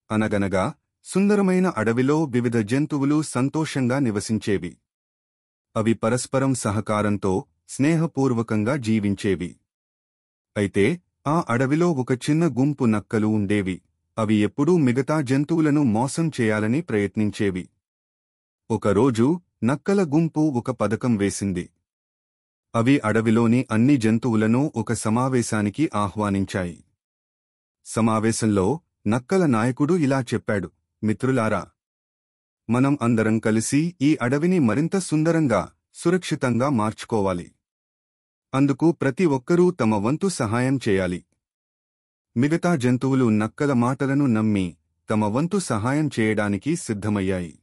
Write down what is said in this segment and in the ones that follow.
అనగనగా సుందరమైన అడవిలో వివిధ జంతువులు సంతోషంగా నివసించేవి. అవి పరస్పరం సహకారంతో స్నేహపూర్వకంగా జీవించేవి. అయితే ఆ అడవిలో ఒక చిన్న గుంపు నక్కలు ఉండేవి. అవి ఎప్పుడూ మిగతా జంతువులను మోసం చేయాలని ప్రయత్నించేవి. ఒకరోజు నక్కల గుంపు ఒక పథకం వేసింది. అవి అడవిలోని అన్ని జంతువులను ఒక సమావేశానికి ఆహ్వానించాయి. సమావేశంలో నక్కల నాయకుడు ఇలా చెప్పాడు: మిత్రులారా, మనం అందరం కలిసి ఈ అడవిని మరింత సుందరంగా, సురక్షితంగా మార్చుకోవాలి. అందుకు ప్రతి ఒక్కరూ తమ వంతు సహాయం చేయాలి. మిగతా జంతువులు నక్కల మాటలను నమ్మి తమ వంతు సహాయం చేయడానికి సిద్ధమయ్యాయి.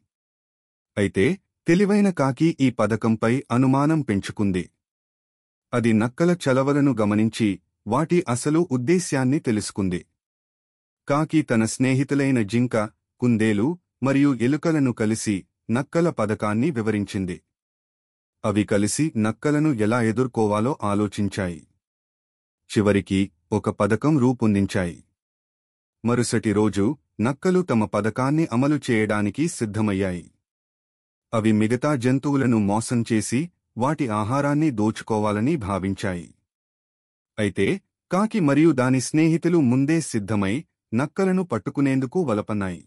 అయితే తెలివైన కాకి ఈ పథకంపై అనుమానం పెంచుకుంది. అది నక్కల చలవలను గమనించి వాటి అసలు ఉద్దేశ్యాన్ని తెలుసుకుంది. కాకి తన స్నేహితులైన జింక, కుందేలు మరియు ఎలుకలను కలిసి నక్కల పథకాన్ని వివరించింది. అవి కలిసి నక్కలను ఎలా ఎదుర్కోవాలో ఆలోచించాయి. చివరికి ఒక పథకం రూపొందించాయి. మరుసటి రోజు నక్కలు తమ పథకాన్ని అమలు చేయడానికి సిద్ధమయ్యాయి. అవి మిగతా జంతువులను మోసం చేసి వాటి ఆహారాన్ని దోచుకోవాలని భావించాయి. అయితే కాకి మరియు దాని స్నేహితులు ముందే సిద్ధమై నక్కలను పట్టుకునేందుకు వలపన్నాయి.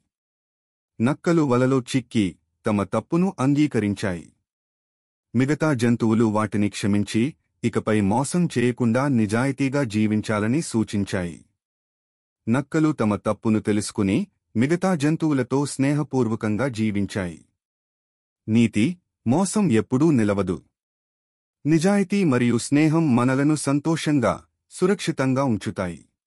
నక్కలు వలలో చిక్కి తమ తప్పును అంగీకరించాయి. మిగతా జంతువులు వాటిని క్షమించి ఇకపై మోసం చేయకుండా నిజాయితీగా జీవించాలని సూచించాయి. నక్కలు తమ తప్పును తెలుసుకుని మిగతా జంతువులతో స్నేహపూర్వకంగా జీవించాయి. నీతి: మోసం ఎప్పుడూ నిలవదు. నిజాయితీ మరియు స్నేహం మనలను సంతోషంగా, సురక్షితంగా ఉంచుతాయి.